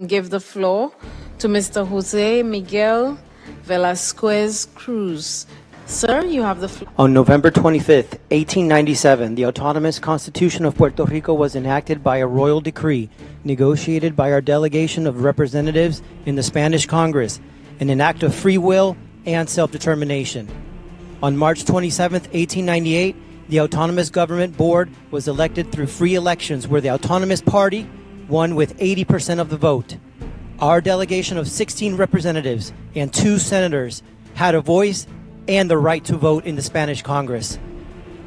Give the floor to Mr. José Miguel VELÁZQUEZ CRUZ. Sir, you have the floor. On November 25th, 1897, the autonomous Constitution of Puerto Rico was enacted by a royal decree, negotiated by our delegation of representatives in the Spanish Congress, in an act of free will and self-determination. On March 27th, 1898, the Autonomous Government Board was elected through free elections where the Autonomous Party won with 80% of the vote. Our delegation of 16 representatives and 2 senators had a voice and the right to vote in the Spanish Congress.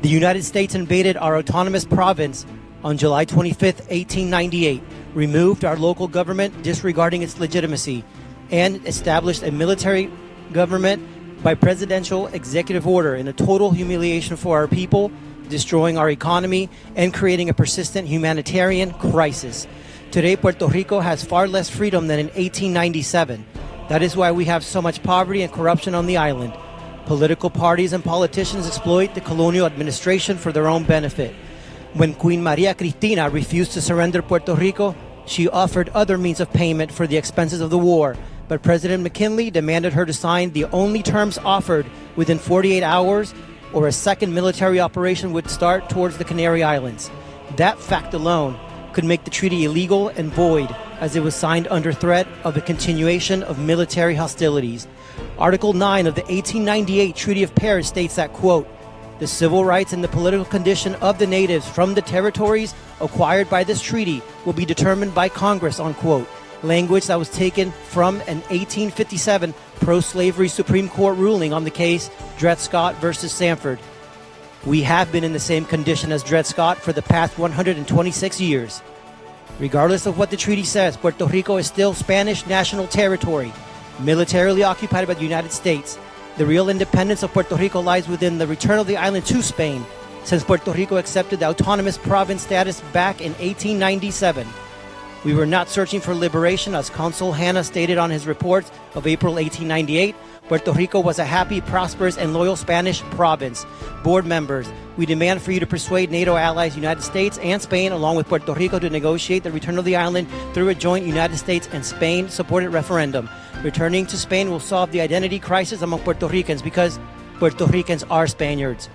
The United States invaded our autonomous province on July 25th, 1898, removed our local government disregarding its legitimacy, and established a military government by presidential executive order in a total humiliation for our people, destroying our economy and creating a persistent humanitarian crisis. Today, Puerto Rico has far less freedom than in 1897. That is why we have so much poverty and corruption on the island. Political parties and politicians exploit the colonial administration for their own benefit. When Queen Maria Cristina refused to surrender Puerto Rico, she offered other means of payment for the expenses of the war, but President McKinley demanded her to sign the only terms offered within 48 hours, or a second military operation would start towards the Canary Islands. That fact alone could make the treaty illegal and void, as it was signed under threat of a continuation of military hostilities. Article 9 of the 1898 Treaty of Paris states that, quote, "The civil rights and the political condition of the natives from the territories acquired by this treaty will be determined by Congress," unquote. Language that was taken from an 1857 pro-slavery Supreme Court ruling on the case Dred Scott versus Sanford. We have been in the same condition as Dred Scott for the past 126 years. Regardless of what the treaty says, Puerto Rico is still Spanish national territory, militarily occupied by the United States. The real independence of Puerto Rico lies within the return of the island to Spain, since Puerto Rico accepted the autonomous province status back in 1897. We were not searching for liberation, as Consul Hanna stated on his reports of April 1898. Puerto Rico was a happy, prosperous, and loyal Spanish province. Board members, we demand for you to persuade NATO allies, United States and Spain, along with Puerto Rico, to negotiate the return of the island through a joint United States and Spain-supported referendum. Returning to Spain will solve the identity crisis among Puerto Ricans, because Puerto Ricans are Spaniards.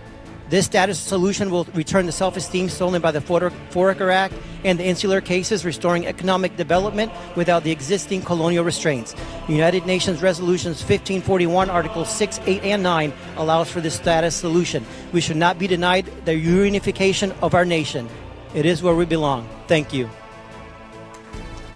This status solution will return the self-esteem stolen by the Foraker Act and the insular cases, restoring economic development without the existing colonial restraints. United Nations Resolutions 1541, Articles 6, 8, and 9 allows for this status solution. We should not be denied the reunification of our nation. It is where we belong. Thank you.